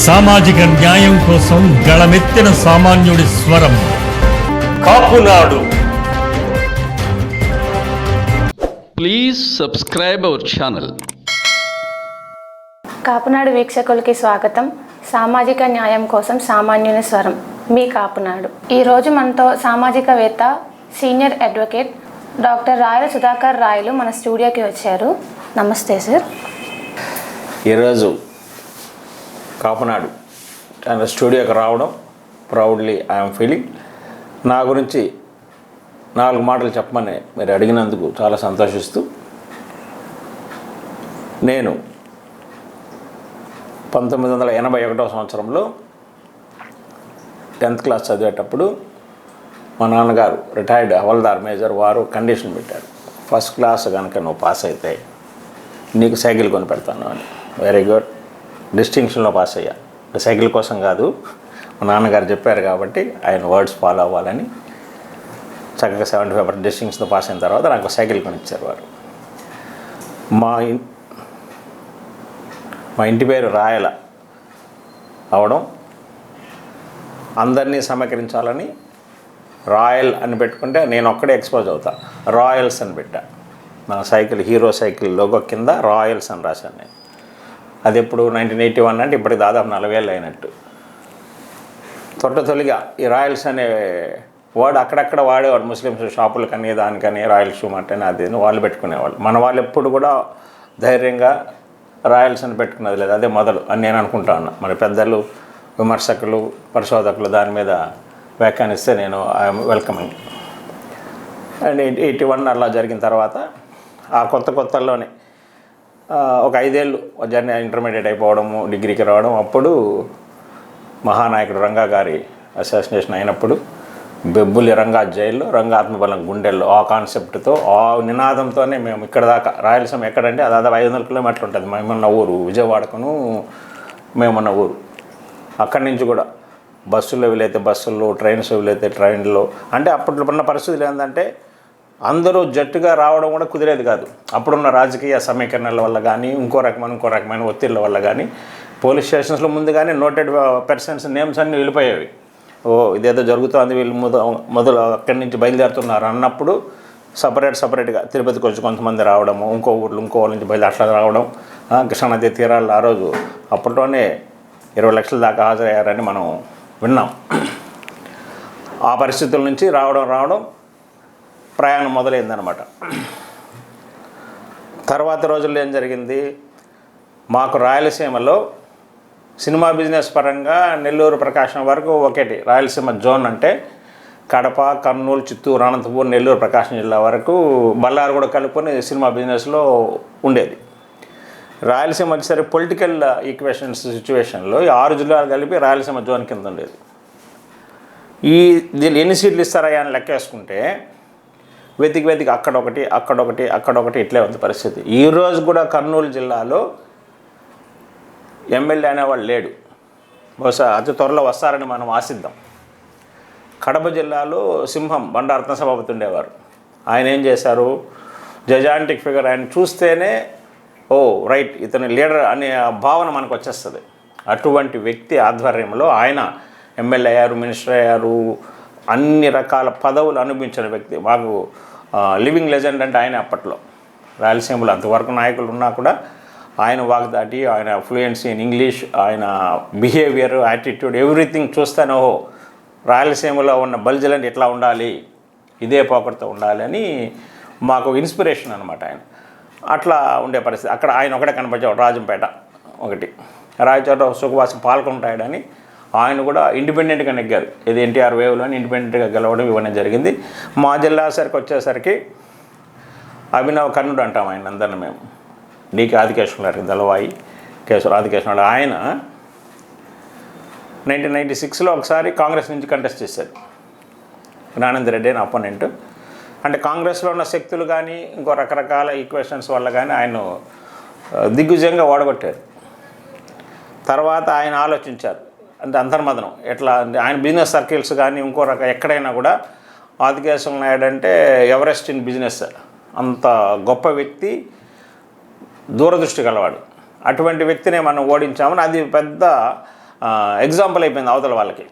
సామాజిక న్యాయం కోసం గళమెత్తిన సామాన్యుడి స్వరం Kapunadu. Please subscribe our channel. Kapunadu వీక్షకులకి స్వాగతం. సామాజిక న్యాయం కోసం సామాన్యుని స్వరం, మీ కాపునాడు. ఈరోజు మనతో సామాజికవేత్త, సీనియర్ అడ్వకేట్ డాక్టర్ రాయల సుధాకర్ రాయలు మన స్టూడియోకి వచ్చారు. నమస్తే సార్. ఈరోజు కాపునాడు స్టూడియోకి రావడం ప్రౌడ్లీ ఐఎమ్ ఫీలింగ్. నా గురించి 4 మాటలు చెప్పమని మీరు అడిగినందుకు చాలా సంతోషిస్తూ, నేను 1981 సంవత్సరంలో 10th క్లాస్ చదివేటప్పుడు మా నాన్నగారు రిటైర్డ్ హవల్దార్ మేజర్ వారు కండిషన్ పెట్టారు, ఫస్ట్ క్లాస్ కనుక నువ్వు పాస్ అయితే నీకు సైకిల్ కొని పెడతాను అని. వెరీ గుడ్, డిస్టింక్షన్లో పాస్ అయ్యా. సైకిల్ కోసం కాదు, మా నాన్నగారు చెప్పారు కాబట్టి ఆయన వర్డ్స్ ఫాలో అవ్వాలని చక్కగా 75% డిస్టింక్షన్తో పాస్ అయిన తర్వాత నాకు సైకిల్ కొనిచ్చారు వారు. మా ఇంటి పేరు రాయల అవడం, అందరినీ సమీకరించాలని రాయల్ అని పెట్టుకుంటే నేను ఒక్కడే ఎక్స్పోజ్ అవుతా, రాయల్స్ అని పెట్టా. మన సైకిల్ హీరో సైకిల్ లోగో కింద రాయల్స్ అని రాశాను నేను. అది ఎప్పుడు 1981 అంటే ఇప్పటికి దాదాపు 40 ఏళ్ళు అయినట్టు. తొలిగా ఈ రాయల్స్ అనే వర్డ్ అక్కడక్కడ వాడేవారు ముస్లిమ్స్ షాపులకని దానికని, రాయల్ షూ అంటే అది వాళ్ళు పెట్టుకునేవాళ్ళు. మన వాళ్ళు ఎప్పుడు కూడా ధైర్యంగా రాయల్స్ అని పెట్టుకున్నది లేదు, అదే మొదలు అని నేను అనుకుంటా ఉన్నా. మరి పెద్దలు, విమర్శకులు, పరిశోధకులు దాని మీద వ్యాఖ్యానిస్తే నేను ఐఎమ్ వెల్కమింగ్. అండ్ 81 అలా జరిగిన తర్వాత ఆ కొత్తల్లోనే ఒక 5 ఏళ్ళు జర్నీ ఇంటర్మీడియట్ అయిపోవడము, డిగ్రీకి రావడం. అప్పుడు మహానాయకుడు రంగా గారి అసాసినేషన్ అయినప్పుడు బెబ్బులి రంగా జైల్లో, రంగా ఆత్మబలం గుండెల్లో, ఆ కాన్సెప్ట్తో, ఆ నినాదంతోనే మేము ఇక్కడ దాకా రాయలసీమ ఎక్కడంటే అది దాదాపు 500 కిలోమీటర్లు ఉంటుంది. మేమున్న ఊరు విజయవాడకును, మేమున్న ఊరు. అక్కడి నుంచి కూడా బస్సుల్లో వీలైతే బస్సుల్లో, ట్రైన్స్ వీలైతే ట్రైన్లో. అంటే అప్పట్లో ఉన్న పరిస్థితులు ఏంటంటే అందరూ జట్టుగా రావడం కూడా కుదిరేది కాదు. అప్పుడున్న రాజకీయ సమీకరణల వల్ల కానీ, ఇంకో రకమైన ఒత్తిళ్ళ వల్ల కానీ, పోలీస్ స్టేషన్స్లో ముందుగానే నోటెడ్ పర్సన్స్ నేమ్స్ అన్నీ వెళ్ళిపోయేవి. ఓ ఇదేదో జరుగుతుంది, వీళ్ళు మొదలు అక్కడి నుంచి బయలుదేరుతున్నారు అన్నప్పుడు సపరేట్గా తిరుపతికి వచ్చి కొంతమంది రావడము, ఇంకో ఊళ్ళో నుంచి అట్లా రావడం. కృష్ణానది తీరాలు ఆ రోజు అప్పట్లోనే 20 లక్షల దాకా హాజరయ్యారని మనం విన్నాం. ఆ పరిస్థితుల నుంచి రావడం ప్రయాణం మొదలైందనమాట. తర్వాత రోజుల్లో ఏం జరిగింది, మాకు రాయలసీమలో సినిమా బిజినెస్ పరంగా నెల్లూరు, ప్రకాశం వరకు ఒకటి రాయలసీమ జోన్. అంటే కడప, కర్నూలు, చిత్తూరు, అనంతపూర్, నెల్లూరు, ప్రకాశం జిల్లా వరకు బళ్ళారు కూడా కలుపుకొని సినిమా బిజినెస్లో ఉండేది. రాయలసీమ వచ్చేసరి పొలిటికల్ సిచ్యువేషన్లో ఈ 6 జిల్లాలు కలిపి రాయలసీమ జోన్ కింద ఉండేది. దీన్ని ఎన్ని సీట్లు ఇస్తారా అని లెక్కేసుకుంటే వెతికి అక్కడొకటి ఇట్లే ఉంది పరిస్థితి. ఈరోజు కూడా కర్నూలు జిల్లాలో ఎమ్మెల్యే అనేవాళ్ళు లేడు, బహుశా అతి త్వరలో వస్తారని మనం ఆశిద్దాం. కడప జిల్లాలో సింహం బండా రత్నసభాపతి ఉండేవారు. ఆయన ఏం చేశారు, జజాంటిక్ ఫిగర్. ఆయన చూస్తేనే ఓ రైట్ ఇతను లీడర్ అనే భావన మనకు వచ్చేస్తుంది. అటువంటి వ్యక్తి ఆధ్వర్యంలో ఆయన ఎమ్మెల్యే అయ్యారు, మినిస్టర్ అయ్యారు, అన్ని రకాల పదవులు అనుభవించిన వ్యక్తి. మాకు లివింగ్ లెజెండ్ అంటే ఆయన. అప్పట్లో రాయలసీమలో అంతవరకు నాయకులు ఉన్నా కూడా ఆయన వాగ్దాటి, ఆయన ఫ్లూయెన్సీ ఇన్ ఇంగ్లీష్, ఆయన బిహేవియర్, యాటిట్యూడ్, ఎవ్రీథింగ్ చూస్తాను ఓహో రాయలసీమలో ఉన్న బల్జలంటే ఎట్లా ఉండాలి, ఇదే పోకడతో ఉండాలి అని మాకు ఇన్స్పిరేషన్ అనమాట ఆయన. అట్లా ఉండే పరిస్థితి. అక్కడ ఆయన ఒకటే కనపడేవాడు, రాజంపేట ఒకటి, రాయచోట సుఖవాసం పాల్గొంటాయని. ఆయన కూడా ఇండిపెండెంట్గా నెగ్గారు. ఇది ఎన్టీఆర్ వేవ్లో ఇండిపెండెంట్గా గెలవడం ఇవన్నీ జరిగింది. మా జిల్లా వచ్చేసరికి అభినవ్ కర్ణుడు అంటాం ఆయన అందరిని మేము. డీకే ఆదికేశ్వర గారికి దళవాయి ఆదికేశ్వర ఆయన 1996లో ఒకసారి కాంగ్రెస్ నుంచి కంటెస్ట్ చేశారు. జ్ఞానేందర్ రెడ్డి అని అపోనెంట్. అంటే కాంగ్రెస్లో ఉన్న శక్తులు కానీ ఇంకో రకరకాల ఈక్వేషన్స్ వల్ల కానీ ఆయన దిగ్విజయంగా ఓడగొట్టారు. తర్వాత ఆయన ఆలోచించారు, అంటే అంతర్మదనం ఎట్లా అంటే ఆయన బిజినెస్ సర్కిల్స్ కానీ ఇంకో ఎక్కడైనా కూడా ఆదికేశవ నాయుడు అంటే ఎవరెస్ట్ ఇన్ బిజినెస్, అంత గొప్ప వ్యక్తి, దూరదృష్టి గలవాడు. అటువంటి వ్యక్తినే మనం ఓడించామని అది పెద్ద ఎగ్జాంపుల్ అయిపోయింది అవతల వాళ్ళకి.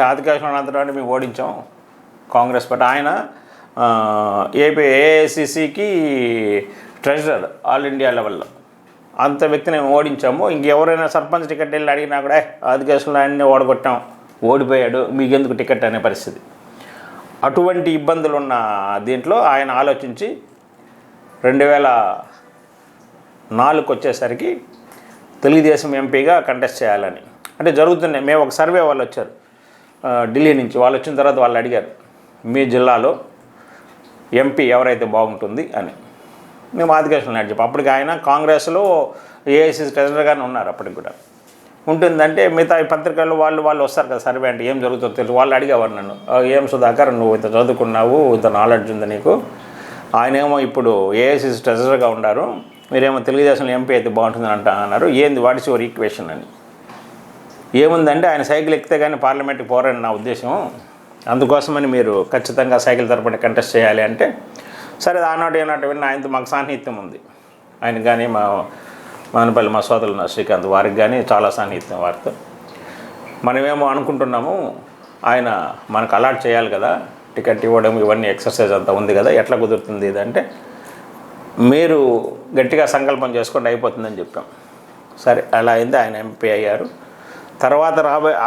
ఆదికేశవ అనంతరాన్ని మేము ఓడించాం కాంగ్రెస్ పార్టీ. ఆయన ఏఐసిసికి ట్రెజరర్ ఆల్ ఇండియా లెవెల్లో. అంత వ్యక్తిని మేము ఓడించాము. ఇంకెవరైనా సర్పంచ్ టికెట్ వెళ్ళి అడిగినా కూడా ఆదికేశవ ఆయన్ని ఓడగొట్టాం, ఓడిపోయాడు, మీకెందుకు టికెట్ అనే పరిస్థితి. అటువంటి ఇబ్బందులు ఉన్న దీంట్లో ఆయన ఆలోచించి 2004 వచ్చేసరికి తెలుగుదేశం ఎంపీగా కంటెస్ట్ చేయాలని అంటే జరుగుతున్నాయి. మేము ఒక సర్వే వాళ్ళు వచ్చారు ఢిల్లీ నుంచి. వాళ్ళు వచ్చిన తర్వాత వాళ్ళు అడిగారు, మీ జిల్లాలో ఎంపీ ఎవరైతే బాగుంటుంది అని. మేము ఆదికేశవ నాయుడు చెప్పాం. అప్పటికి ఆయన కాంగ్రెస్లో ఏఐసిసి ట్రెజరర్గానే ఉన్నారు. అప్పటికి కూడా ఉంటుందంటే మిగతా ఈ పత్రికల్లో వాళ్ళు వస్తారు కదా సర్వే అంటే ఏం జరుగుతుందో తెలుసు. వాళ్ళు అడిగేవారు నన్ను, ఏం సుధాకర్ నువ్వు ఇంత చదువుకున్నావు, ఇంత నాలెడ్జ్ ఉంది నీకు, ఆయనేమో ఇప్పుడు ఏఐసిసి ట్రెజరర్గా ఉన్నారు, మీరేమో తెలుగుదేశంలో ఎంపీ అయితే బాగుంటుందని అన్నారు, ఏంది వాట్ ఇస్ యువర్ ఈక్వేషన్ అని. ఏముందంటే ఆయన సైకిల్ ఎక్కితే కానీ పార్లమెంట్కి పోరని నా ఉద్దేశం, అందుకోసమని మీరు ఖచ్చితంగా సైకిల్ తరపున కంటెస్ట్ చేయాలి అంటే, సరే ఆనాటి ఏనాటి విన్న ఆయనతో మాకు సాన్నిహిత్యం ఉంది. ఆయన కానీ మానపల్లి మా సోదరులు శ్రీకాంత్ వారికి కానీ చాలా సాన్నిహిత్యం వారితో. మనమేమో అనుకుంటున్నాము ఆయన మనకు అలాట్ చేయాలి కదా, టికెట్ ఇవ్వడం ఇవన్నీ ఎక్సర్సైజ్ అంతా ఉంది కదా, ఎట్లా కుదురుతుంది ఇదంటే, మీరు గట్టిగా సంకల్పం చేసుకుంటే అయిపోతుందని చెప్పాం. సరే అలా అయింది, ఆయన ఎంపీ అయ్యారు.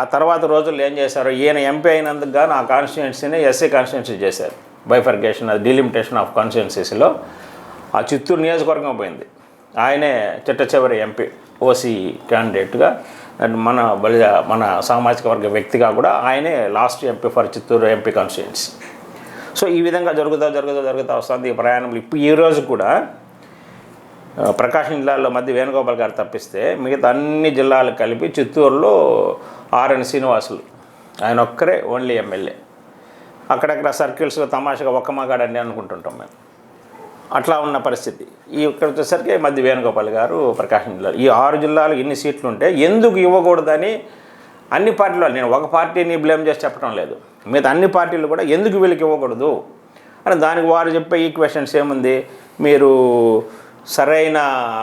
ఆ తర్వాత రోజుల్లో ఏం చేశారు, ఈయన ఎంపీ అయినందుకు గాను ఆ కాన్స్టిట్యుయెన్సీని ఎస్సీ కాన్స్టిట్యుయెన్సీ చేశారు. బైఫర్గేషన్, అది డిలిమిటేషన్ ఆఫ్ కాన్స్టిట్యుయెన్సీస్లో ఆ చిత్తూరు నియోజకవర్గం పోయింది. ఆయనే చిట్ట చివరి ఎంపీ ఓసీ క్యాండిడేట్గా, అండ్ మన సామాజిక వర్గ వ్యక్తిగా కూడా ఆయనే last MP for Chittoor MP constituency. So ఈ విధంగా జరుగుతూ వస్తుంది ఈ ప్రయాణంలో. ఇప్పుడు ఈరోజు కూడా ప్రకాశం జిల్లాలో మధ్య వేణుగోపాల్ గారు తప్పిస్తే మిగతా అన్ని జిల్లాలు కలిపి చిత్తూరులో ఆర్ఎన్ శ్రీనివాసులు ఆయన ఒక్కరే ఓన్లీ ఎమ్మెల్యే. అక్కడక్కడ సర్కిల్స్లో తమాషగా ఒక్క మగాడండి అనుకుంటుంటాం మేము. అట్లా ఉన్న పరిస్థితి. ఇక్కడ వచ్చేసరికి మధ్య వేణుగోపాల్ గారు ప్రకాశం జిల్లాలో. ఈ 6 జిల్లాలు ఎన్ని సీట్లు ఉంటే ఎందుకు ఇవ్వకూడదని అన్ని పార్టీలు, నేను ఒక పార్టీని బ్లేమ్ చేసి చెప్పడం లేదు, మిగతా అన్ని పార్టీలు కూడా ఎందుకు వీళ్ళకి ఇవ్వకూడదు అని దానికి వారు చెప్పే ఈక్వెషన్స్ ఏముంది, మీరు సరైన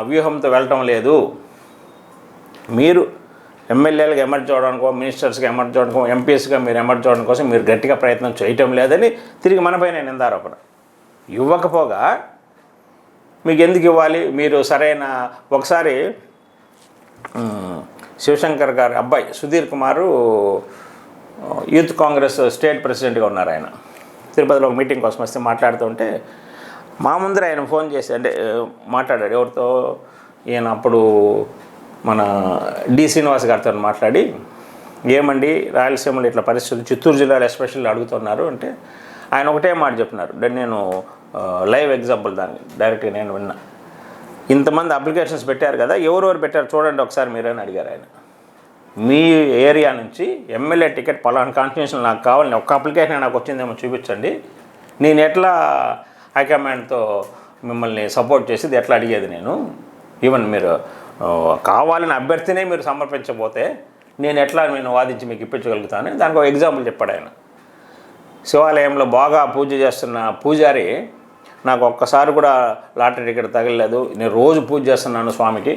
వ్యూహంతో వెళ్ళటం లేదు, మీరు ఎమ్మెల్యేలకు ఎమర్జ్ అవడానికో, మినిస్టర్స్కి ఎమర్జ్ అవడానికో, ఎంపీస్గా మీరు ఎమర్జ్ అవడం కోసం మీరు గట్టిగా ప్రయత్నం చేయటం లేదని తిరిగి మనపైన నిందారోపణ. ఇవ్వకపోగా మీకు ఎందుకు ఇవ్వాలి, మీరు సరైన ఒకసారి శివశంకర్ గారి అబ్బాయి సుధీర్ కుమారు యూత్ కాంగ్రెస్ స్టేట్ ప్రెసిడెంట్గా ఉన్నారు. ఆయన తిరుపతిలో ఒక మీటింగ్ కోసం వస్తే మాట్లాడుతుంటే మా ముందర ఆయన ఫోన్ చేసి అంటే మాట్లాడాడు ఎవరితో, ఈయన అప్పుడు మన డి శ్రీనివాస్ గారితో మాట్లాడి, ఏమండి రాయలసీమలో ఇట్లా పరిస్థితులు చిత్తూరు జిల్లాలో ఎస్పెషల్లీ అడుగుతున్నారు అంటే ఆయన ఒకటే మాట చెప్పినారు. నేను లైవ్ ఎగ్జాంపుల్ దాన్ని డైరెక్ట్గా నేను విన్నా. ఇంతమంది అప్లికేషన్స్ పెట్టారు కదా, ఎవరెవరు పెట్టారు చూడండి ఒకసారి మీరని అడిగారు ఆయన. మీ ఏరియా నుంచి ఎమ్మెల్యే టికెట్ పలానా కాన్స్టిట్యున్సీలో నాకు కావాలని ఒక్క అప్లికేషన్ నాకు వచ్చిందేమో చూపించండి, నేను ఎట్లా హైకమాండ్తో మిమ్మల్ని సపోర్ట్ చేసేది ఎట్లా అడిగేది నేను, ఈవెన్ మీరు కావాలని అభ్యర్థినే మీరు సమర్పించకపోతే నేను ఎట్లా వాదించి మీకు ఇప్పించగలుగుతాను. దానికి ఒక ఎగ్జాంపుల్ చెప్పాడు ఆయన. శివాలయంలో బాగా పూజ చేస్తున్న పూజారి, నాకు ఒక్కసారి కూడా లాటరీ టికెట్ తగలలేదు, నేను రోజు పూజ చేస్తున్నాను స్వామికి,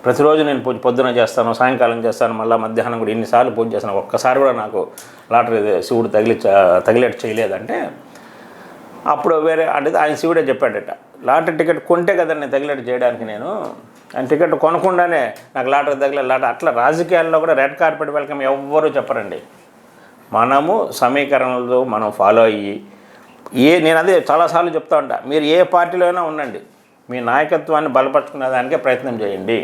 ప్రతిరోజు నేను పూజ పొద్దున చేస్తాను, సాయంకాలం చేస్తాను, మళ్ళీ మధ్యాహ్నం కూడా ఇన్నిసార్లు పూజ చేస్తాను, ఒక్కసారి కూడా నాకు లాటరీ శివుడు తగిలేట్టు చేయలేదంటే, అప్పుడు వేరే అంటే ఆయన శివుడే చెప్పాడట, లాటరీ టికెట్ కొంటే కదా నేను తగిలేట్టు చేయడానికి, నేను ఆయన టికెట్ కొనకుండానే నాకు లాటరీ తగిలేదు అట్లా రాజకీయాల్లో కూడా రెడ్ కార్పెట్ వెల్కమ్ ఎవ్వరూ చెప్పరండి. మనము సమీకరణలు మనం ఫాలో అయ్యి నేను అదే చాలాసార్లు చెప్తా ఉంటా, మీరు ఏ పార్టీలో అయినా ఉండండి, మీ నాయకత్వాన్ని బలపరుచుకునే దానికే ప్రయత్నం చేయండి.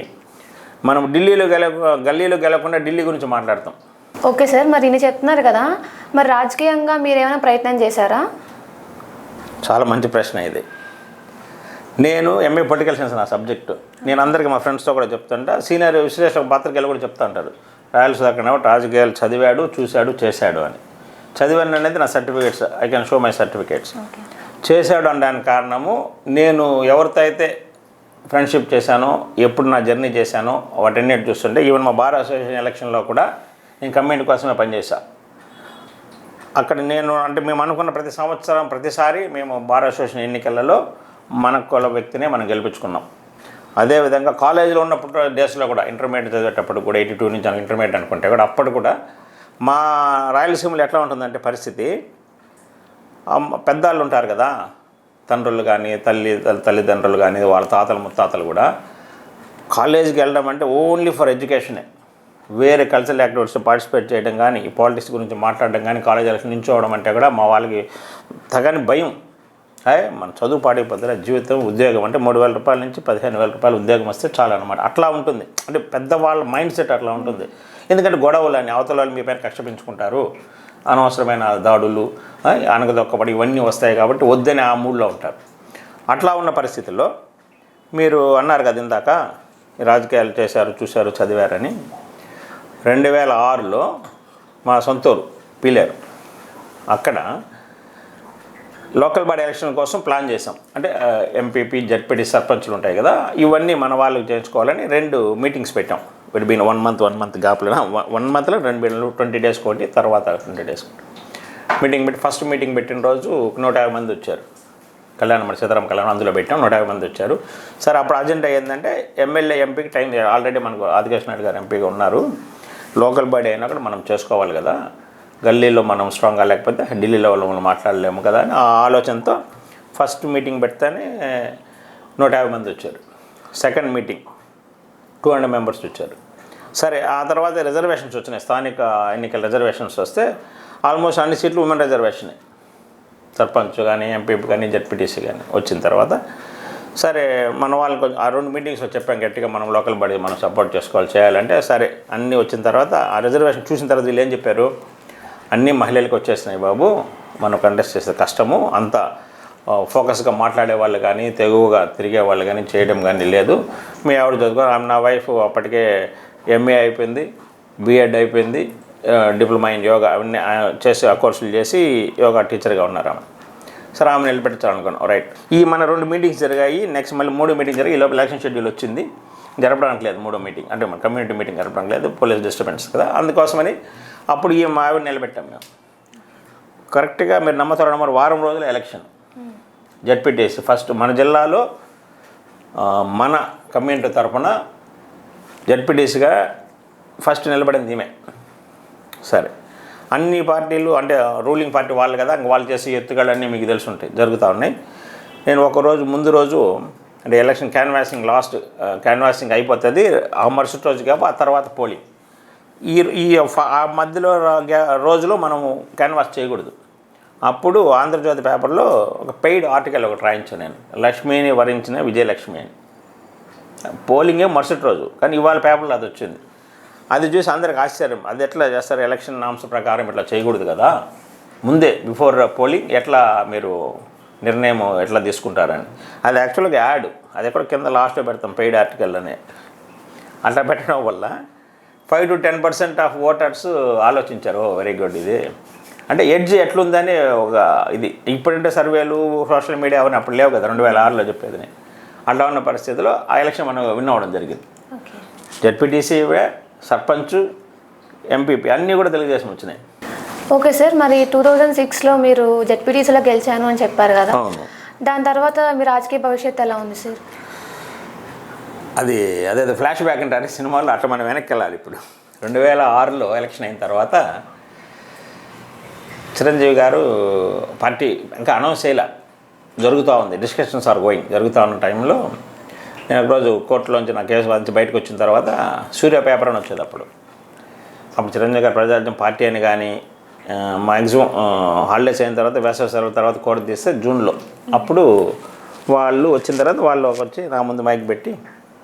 మనం గల్లీలో గెలకుండా ఢిల్లీ గురించి మాట్లాడతాం. ఓకే సార్, మరి ఇన్ని చెప్తున్నారు కదా, మరి రాజకీయంగా మీరు ఏమైనా ప్రయత్నం చేశారా? చాలా మంచి ప్రశ్న ఇది. నేను ఎంఏ పొలిటికల్ సైన్స్ నా సబ్జెక్టు. నేను అందరికీ మా ఫ్రెండ్స్తో కూడా చెప్తుంటా, సీనియర్ విశ్లేషక పత్రికలు కూడా చెప్తా ఉంటారు, రాయల్ సుధాకర్ రాజకీయాలు చదివాడు, చూశాడు, చేశాడు అని. చదివాను అనేది నా certificates, I can show my certificates. చేశాడు అనడానికి కారణము, నేను ఎవరితో అయితే ఫ్రెండ్షిప్ చేశానో, ఎప్పుడు నా జర్నీ చేశానో వాటన్నిటి చూస్తుంటే, ఈవెన్ మా బార్ అసోసియేషన్ ఎలక్షన్లో కూడా నేను కమ్యూనిటీ కోసమే పనిచేశాను. అక్కడ నేను అంటే మేము అనుకున్న ప్రతిసారి మేము బార్ అసోసియేషన్ ఎన్నికలలో మన కుల వ్యక్తినే మనం గెలిపించుకున్నాం. అదేవిధంగా కాలేజీలో ఉన్నప్పుడు డేస్లో కూడా ఇంటర్మీడియట్ చదివేటప్పుడు కూడా 82 నుంచి ఇంటర్మీడియట్ అనుకుంటే కూడా అప్పుడు కూడా మా రాయలసీమలో ఎట్లా ఉంటుందంటే పరిస్థితి, పెద్దవాళ్ళు ఉంటారు కదా, తండ్రులు కానీ తల్లిదండ్రులు కానీ వాళ్ళ తాతలు ముత్తాతలు కూడా కాలేజీకి వెళ్ళడం అంటే ఓన్లీ ఫర్ ఎడ్యుకేషనే. వేరే కల్చరల్ యాక్టివిటీస్ పార్టిసిపేట్ చేయడం కానీ, పాలిటిక్స్ గురించి మాట్లాడడం కానీ, కాలేజ్ ఎలక్షన్ నించోవడం అంటే కూడా మా వాళ్ళకి తగని భయం. మన చదువు పాడైపోతుంది, జీవితం ఉద్యోగం అంటే 3,000 రూపాయల నుంచి 15,000 రూపాయలు ఉద్యోగం వస్తే చాలు అనమాట. అట్లా ఉంటుంది. అంటే పెద్దవాళ్ళ మైండ్ సెట్ అట్లా ఉంటుంది. ఎందుకంటే గొడవలు అని అవతల వాళ్ళు మీ పైన కక్ష పెంచుకుంటారు, అనవసరమైన దాడులు, అనగదొక్కబడి ఇవన్నీ వస్తాయి కాబట్టి వద్దని ఆ మూడ్లో ఉంటారు. అట్లా ఉన్న పరిస్థితుల్లో మీరు అన్నారు కదా ఇందాక రాజకీయాలు చేశారు, చూశారు, చదివారని. 2006లో మా సొంతూరు పీలేరు, అక్కడ లోకల్ బాడీ ఎలక్షన్ కోసం ప్లాన్ చేసాం. అంటే ఎంపీపీ, జడ్పీటీ, సర్పంచ్లు ఉంటాయి కదా, ఇవన్నీ మన వాళ్ళకి చేయించుకోవాలని 2 మీటింగ్స్ పెట్టాం. విడ్ బీన్ 1 మంత్ గ్యాప్లో 1 మంత్లో 20 డేస్ ఒకటి, తర్వాత 20 డేస్ మీటింగ్ పెట్టి ఫస్ట్ మీటింగ్ పెట్టిన రోజు 150 మంది వచ్చారు. కళ్యాణం సీతారాం కళ్యాణం అందులో పెట్టాం, 150 మంది వచ్చారు. సరే అప్పుడు అజెండా ఏంటంటే ఎమ్మెల్యే ఎంపీకి టైం ఆల్రెడీ మనకు ఆదికేశ్ నాయుడు గారు ఎంపీగా ఉన్నారు, లోకల్ బాడీ అయినా కూడా మనం చేసుకోవాలి కదా, గల్లీలో మనం స్ట్రాంగ్గా లేకపోతే ఢిల్లీ లెవెల్లో మనం మాట్లాడలేము కదా అని ఆ ఆలోచనతో ఫస్ట్ మీటింగ్ పెడితేనే 150 మంది వచ్చారు. సెకండ్ మీటింగ్ 200 మెంబర్స్ వచ్చారు. సరే ఆ తర్వాత రిజర్వేషన్స్ వచ్చినాయి, స్థానిక ఎన్నికల రిజర్వేషన్స్ వస్తే ఆల్మోస్ట్ అన్ని సీట్లు ఉమెన్ రిజర్వేషనే, సర్పంచ్ కానీ, ఎంపీపీ కానీ, జడ్పీటీసీ కానీ వచ్చిన తర్వాత సరే మన వాళ్ళకి ఆ 2 మీటింగ్స్లో చెప్పాం గట్టిగా మనం లోకల్ బాడీ మనం సపోర్ట్ చేసుకోవాలి, చేయాలంటే సరే అన్నీ వచ్చిన తర్వాత ఆ రిజర్వేషన్ చూసిన తర్వాత వీళ్ళు ఏం చెప్పారు, అన్నీ మహిళలకు వచ్చేసినాయి బాబు, మనం కంటెస్ట్ చేసే కష్టము, అంత ఫోకస్గా మాట్లాడే వాళ్ళు కానీ, తెగువగా తిరిగే వాళ్ళు కానీ చేయడం కానీ లేదు. మీ ఆవిడ చదువుకో, నా వైఫ్ అప్పటికే ఎంఏ అయిపోయింది, బీఎడ్ అయిపోయింది, డిప్లొమా ఇన్ యోగా అవన్నీ చేసి ఆ కోర్సులు చేసి యోగా టీచర్గా ఉన్నారు ఆమె. సరే ఆమెను నిలబెట్టాలనుకున్నాం. రైట్, ఈ మన 2 మీటింగ్స్ జరిగాయి. నెక్స్ట్ మళ్ళీ 3 మీటింగ్ జరిగాయి. ఈ లోపల ఎలక్షన్ షెడ్యూల్ వచ్చింది, జరపడానికి లేదు 3వ మీటింగ్, అంటే మన కమ్యూనిటీ మీటింగ్ జరపడానికి లేదు, పోలీస్ డిస్టర్బెన్స్ కదా, అందుకోసమని అప్పుడు ఈ మా ఆవిడ నిలబెట్టాం మేము. కరెక్ట్గా మీరు నమ్మతారు వారం రోజుల ఎలక్షన్ జడ్పీటీసీ ఫస్ట్ మన జిల్లాలో మన కమ్యూనిటీ తరఫున జడ్పీటీసీగా ఫస్ట్ నిలబడింది ఈమె. సరే అన్ని పార్టీలు అంటే రూలింగ్ పార్టీ వాళ్ళు కదా, వాళ్ళు చేసే ఎత్తుగడన్నీ మీకు తెలిసి ఉంటాయి, జరుగుతూ ఉన్నాయి. నేను ఒకరోజు ముందు రోజు అంటే ఎలక్షన్ క్యాన్వాసింగ్ లాస్ట్ క్యాన్వాసింగ్ అయిపోతుంది, ఆ మరుసటి రోజు కాబట్టి ఆ తర్వాత పోలింగ్. ఈ ఆ మధ్యలో రోజులో మనము క్యాన్వాస్ చేయకూడదు. అప్పుడు ఆంధ్రజ్యోతి పేపర్లో ఒక పెయిడ్ ఆర్టికల్ ఒకటి రాయించాను నేను, లక్ష్మిని వరించిన విజయలక్ష్మి అని. పోలింగే మరుసటి రోజు, కానీ ఇవాళ పేపర్లో అది వచ్చింది. అది చూసి అందరికి ఆశ్చర్యం, అది ఎట్లా చేస్తారు, ఎలక్షన్ నామ్స్ ప్రకారం ఇట్లా చేయకూడదు కదా, ముందే బిఫోర్ పోలింగ్ ఎట్లా మీరు నిర్ణయం ఎట్లా తీసుకుంటారని. అది యాక్చువల్గా యాడ్, అది ఎక్కడ కింద లాస్ట్లో పెడతాం పెయిడ్ ఆర్టికల్ అని. అట్లా పెట్టడం వల్ల 5 to 10% ఆఫ్ ఓటర్స్ ఆలోచించారు, వెరీ గుడ్, ఇది అంటే ఎడ్జ్ ఎట్లుందని ఒక ఇది. ఇప్పుడంటే సర్వేలు సోషల్ మీడియా అవన్నీ అప్పుడు లేవు కదా, 2006లో చెప్పేది నేను. అట్లా ఉన్న పరిస్థితిలో ఆ ఎలక్షన్ మనం విన్ అవ్వడం జరిగింది. జడ్పీటీసీ, సర్పంచ్, ఎంపీపీ అన్నీ కూడా తెలుగుదేశం వచ్చినాయి. ఓకే సార్, మరి 2006లో మీరు జడ్పీటీసీలో గెలిచాను అని చెప్పారు కదా, దాని తర్వాత మీ రాజకీయ భవిష్యత్తు ఎలా ఉంది సార్? అది అదే ఫ్లాష్ బ్యాక్ అంటారు సినిమాలో, అట్లా మనం వెనక్కి వెళ్ళాలి. ఇప్పుడు 2006లో ఎలక్షన్ అయిన తర్వాత చిరంజీవి గారు పార్టీ ఇంకా అనౌన్స్ చేయలే, జరుగుతూ ఉంది, డిస్కషన్స్ ఆర్ గోయింగ్, జరుగుతూ ఉన్న టైంలో నేను ఒకరోజు కోర్టులోంచి నా కేసు వాదించి బయటకు వచ్చిన తర్వాత సూర్య పేపర్ అని వచ్చేది. అప్పుడు చిరంజీవి గారు ప్రజారాజ్యం పార్టీ అని కానీ మ్యాక్సిమం హాలిడేస్ అయిన తర్వాత వేసవి సెలవు తర్వాత కోర్టు తీస్తే జూన్లో, అప్పుడు వాళ్ళు వచ్చిన తర్వాత వాళ్ళు వచ్చి నా ముందు మైక్ పెట్టి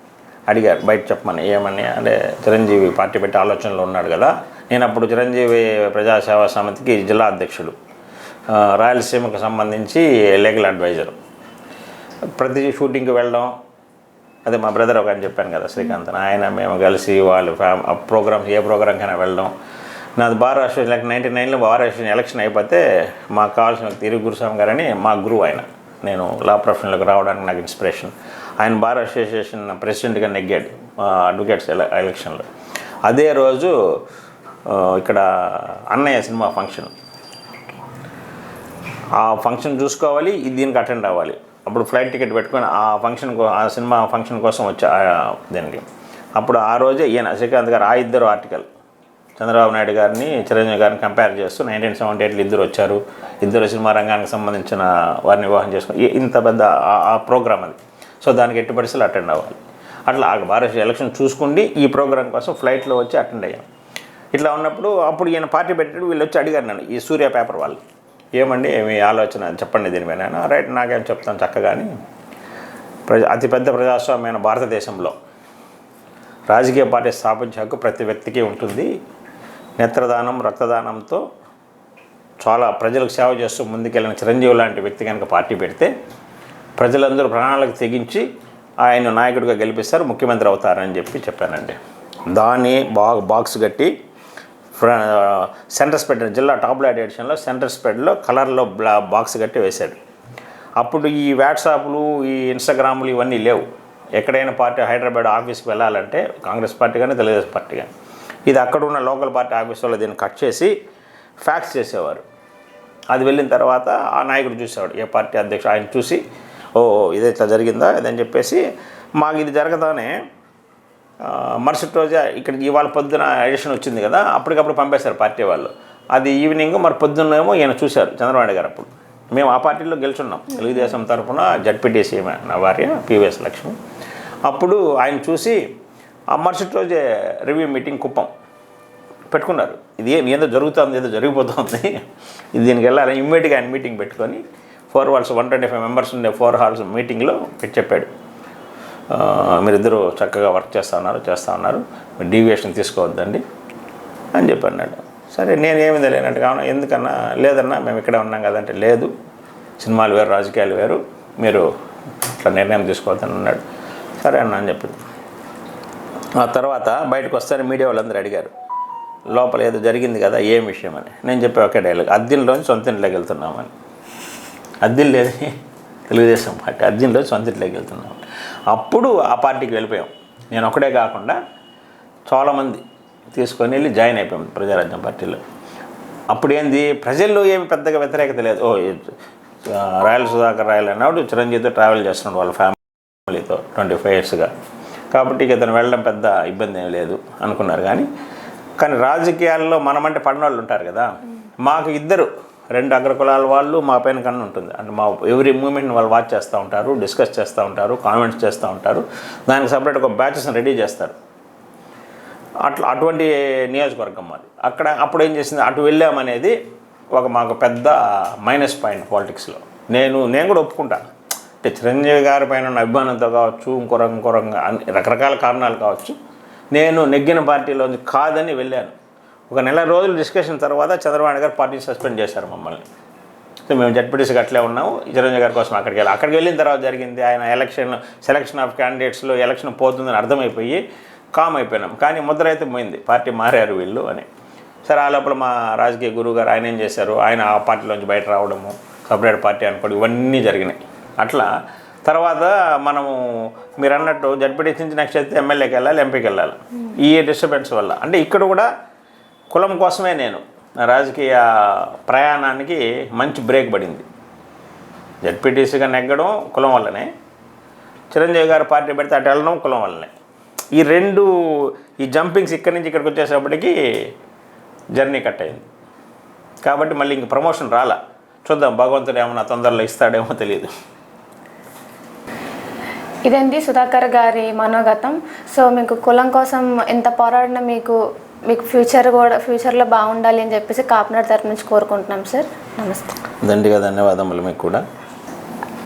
అడిగారు బయట చెప్పమని, ఏమని అంటే చిరంజీవి పార్టీ పెట్టి ఆలోచనలో ఉన్నాడు కదా. నేను అప్పుడు చిరంజీవి ప్రజాసేవా సమితికి జిల్లా అధ్యక్షుడు, రాయలసీమకు సంబంధించి లీగల్ అడ్వైజర్, ప్రతి షూటింగ్కి వెళ్ళడం, అదే మా బ్రదర్ ఒక అని చెప్పాను కదా శ్రీకాంత్, ఆయన మేము కలిసి వాళ్ళు ప్రోగ్రామ్స్ ఏ ప్రోగ్రామ్కైనా వెళ్ళడం. నాది బార్ అసోసియేషన్ 99లో బార్ అసోసియేషన్ ఎలక్షన్ అయిపోతే మాకు కావాల్సిన తిరుగు గురుస్వామి గారని మా గురువు ఆయన, నేను లా ప్రొఫెషన్లోకి రావడానికి నాకు ఇన్స్పిరేషన్. ఆయన బార్ అసోసియేషన్ ప్రెసిడెంట్గా నెగ్గాడు అడ్వకేట్స్ ఎలక్షన్లో. అదే రోజు ఇక్కడ అన్నయ్య సినిమా ఫంక్షన్, ఆ ఫంక్షన్ చూసుకోవాలి, దీనికి అటెండ్ అవ్వాలి. అప్పుడు ఫ్లైట్ టికెట్ పెట్టుకొని ఆ ఫంక్షన్ ఆ సినిమా ఫంక్షన్ కోసం వచ్చా దీనికి. అప్పుడు ఆ రోజే ఈయన శ్రీకాంత్ గారు ఆ ఇద్దరు ఆర్టికల్ చంద్రబాబు నాయుడు గారిని చిరంజీవి గారిని కంపేర్ చేస్తూ 1978లో ఇద్దరు వచ్చారు, ఇద్దరు సినిమా రంగానికి సంబంధించిన వారిని వివాహం చేసుకుని ఇంత పెద్ద ఆ ప్రోగ్రామ్ అది. సో దానికి ఎట్టి పరిస్థితులు అటెండ్ అవ్వాలి. అట్లా భారత ఎలక్షన్ చూసుకుండి ఈ ప్రోగ్రామ్ కోసం ఫ్లైట్లో వచ్చి అటెండ్ అయ్యాం. ఇట్లా ఉన్నప్పుడు అప్పుడు ఈయన పార్టీ పెట్టాడు. వీళ్ళు వచ్చి అడిగారు నన్ను, ఈ సూర్య పేపర్ వాళ్ళు, ఏమండి మీ ఆలోచన చెప్పండి దీని మీద. రైట్, నాకేం చెప్తాను చక్కగాని, అతిపెద్ద ప్రజాస్వామ్యమైన భారతదేశంలో రాజకీయ పార్టీ స్థాపించే హక్కు ప్రతి వ్యక్తికి ఉంటుంది. నేత్రదానం రక్తదానంతో చాలా ప్రజలకు సేవ చేస్తూ ముందుకెళ్ళిన చిరంజీవి లాంటి వ్యక్తి కనుక పార్టీ పెడితే ప్రజలందరూ ప్రాణాలకు తెగించి ఆయన నాయకుడిగా గెలిపిస్తారు, ముఖ్యమంత్రి అవుతారని చెప్పానండి. దాన్ని బాక్స్ కట్టి సెంటర్ స్పెడ్ జిల్లా టాబ్లెట్ ఎడిషన్లో సెంటర్ స్పెడ్లో కలర్లో బాక్స్ కట్టి వేశాడు. అప్పుడు ఈ వాట్సాప్లు ఈ ఇన్స్టాగ్రాములు ఇవన్నీ లేవు. ఎక్కడైనా పార్టీ హైదరాబాద్ ఆఫీస్కి వెళ్ళాలంటే కాంగ్రెస్ పార్టీ కానీ తెలుగుదేశం పార్టీ కానీ ఇది అక్కడ ఉన్న లోకల్ పార్టీ ఆఫీస్ వాళ్ళు దీన్ని కట్ చేసి ఫ్యాక్స్ చేసేవారు. అది వెళ్ళిన తర్వాత ఆ నాయకుడు చూసేవాడు, ఏ పార్టీ అధ్యక్షుడు, ఆయన చూసి ఓ ఇది ఇట్లా జరిగిందా ఇదని చెప్పేసి మాకు ఇది జరగదానే మరుసటి రోజే ఇక్కడ ఇవాళ పొద్దున ఎడిషన్ వచ్చింది కదా, అప్పటికప్పుడు పంపేశారు పార్టీ వాళ్ళు. అది ఈవినింగ్ మరి పొద్దున్నేమో ఈయన చూశారు చంద్రబాబు గారు. అప్పుడు మేము ఆ పార్టీలో గెలుచున్నాం, తెలుగుదేశం తరఫున జడ్పీటీసీ నా భార్య పివిఎస్ లక్ష్మి. అప్పుడు ఆయన చూసి ఆ మరుసటి రోజే రివ్యూ మీటింగ్ కుప్పం పెట్టుకున్నారు. ఇది ఏదో జరుగుతుంది, ఏదో జరిగిపోతుంది, ఇది దీనికి వెళ్ళాలి. ఇమ్మీడియట్గా ఆయన మీటింగ్ పెట్టుకొని 4 హాల్స్ 125 మెంబర్స్ ఉండే 4 హాల్స్ మీటింగ్లో చెప్పాడు, మీరిద్దరూ చక్కగా వర్క్ చేస్తూ ఉన్నారు, డీవియేషన్ తీసుకోవద్దండి అని చెప్పి అన్నాడు. సరే నేనేమి తెలియనట్టు కావున ఎందుకన్నా, లేదన్నా మేము ఇక్కడే ఉన్నాం కదంటే, లేదు సినిమాలు వేరు రాజకీయాలు వేరు, మీరు ఇట్లా నిర్ణయం తీసుకోవద్దని అన్నాడు. సరే అన్న అని చెప్పింది. ఆ తర్వాత బయటకు వస్తారని మీడియా వాళ్ళందరూ అడిగారు, లోపల ఏదో జరిగింది కదా ఏం విషయం అని. నేను చెప్పే ఒకే డైలాగ్, అద్దెల్లోంచి సొంత ఇంట్లోకి వెళ్తున్నామని. అద్దెలు లేదు తెలుగుదేశం పార్టీ, అద్దెల్లోంచి సొంత ఇంట్లోకి వెళ్తున్నాం. అప్పుడు ఆ పార్టీకి వెళ్ళిపోయాం. నేను ఒకడే కాకుండా చాలామంది తీసుకొని వెళ్ళి జాయిన్ అయిపోయాం ప్రజారాజ్యం పార్టీలో. అప్పుడు ఏంది, ప్రజల్లో ఏమి పెద్దగా వ్యతిరేకత లేదు. రాయల సుధాకర్ రాయలు అన్నాడు చిరంజీవితో ట్రావెల్ చేస్తున్నాడు వాళ్ళ ఫ్యామిలీతో 25 yearsగా, కాబట్టి ఇక ఇతను వెళ్ళడం పెద్ద ఇబ్బంది ఏం లేదు అనుకున్నారు. కానీ రాజకీయాల్లో మనమంటే పడిన వాళ్ళు ఉంటారు కదా, మాకు 2 అగ్రకులాల వాళ్ళు మా పైన కన్ను ఉంటుంది. అంటే మా ఎవ్రీ మూమెంట్ని వాళ్ళు వాచ్ చేస్తూ ఉంటారు, డిస్కస్ చేస్తూ ఉంటారు, కామెంట్స్ చేస్తూ ఉంటారు, దానికి సపరేట్ ఒక బ్యాచెస్ని రెడీ చేస్తారు. అటువంటి నియోజకవర్గం మాది. అప్పుడు ఏం చేసింది, అటు వెళ్ళామనేది మాకు పెద్ద మైనస్ పాయింట్ పాలిటిక్స్లో. నేను కూడా ఒప్పుకుంటా, అంటే చిరంజీవి గారి పైన ఉన్న అభిమానంతో కావచ్చు, ఇంకో రకంగా రకరకాల కారణాలు కావచ్చు, నేను నెగ్గిన పార్టీలోంచి కాదని వెళ్ళాను. ఒక నెల రోజులు డిస్కషన్ తర్వాత చంద్రబాబు గారు పార్టీ సస్పెండ్ చేశారు మమ్మల్ని. సో మేము జడ్పీటీసీకి అట్లే ఉన్నాము, చిరంజీవి గారి కోసం అక్కడికి వెళ్ళిన తర్వాత జరిగింది, ఆయన సెలక్షన్ ఆఫ్ క్యాండిడేట్స్లో ఎలక్షన్ పోతుందని అర్థమైపోయి కామ్ అయిపోయినాం. కానీ ముద్ర అయితే పోయింది, పార్టీ మారారు వీళ్ళు అని. సరే ఆ లోపల మా రాజకీయ గురువు గారు ఆయన ఏం చేశారు, ఆయన ఆ పార్టీలోంచి బయట రావడము, సపరేట్ పార్టీ అనుకోవడం, ఇవన్నీ జరిగినాయి. అట్లా తర్వాత మనము మీరు అన్నట్టు జడ్పీటీసీ నుంచి నెక్స్ట్ అయితే ఎమ్మెల్యేకి వెళ్ళాలి, ఎంపీకి వెళ్ళాలి. ఈ డిస్టర్బెన్స్ వల్ల అంటే ఇక్కడ కూడా కులం కోసమే నేను రాజకీయ ప్రయాణానికి మంచి బ్రేక్ పడింది. జడ్పీటీసీగా నెగ్గడం కులం వల్లనే, చిరంజీవి గారు పార్టీ పెడితే అటు వెళ్ళడం కులం వల్లనే. ఈ జంపింగ్స్ ఇక్కడి నుంచి ఇక్కడికి వచ్చేసేపటికి జర్నీ కట్ అయింది. కాబట్టి మళ్ళీ ఇంక ప్రమోషన్ రాలా. చూద్దాం, భగవంతుడు ఏమన్నా తొందరలో ఇస్తాడేమో తెలియదు. ఇదండి సుధాకర్ గారి మనోగతం. సో మీకు కులం కోసం ఎంత పోరాడినా మీకు ఫ్యూచర్లో బాగుండాలి అని చెప్పేసి కాపునాడు తరపు నుంచి కోరుకుంటున్నాం సార్. నమస్తే. దండిగా ధన్యవాదములు మీకు కూడా.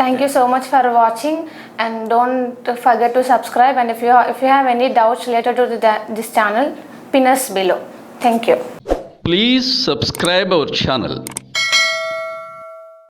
Thank you so much for watching, and don't forget to subscribe, and if you have any doubts related to this channel, pin us below. Thank you. Please subscribe our channel.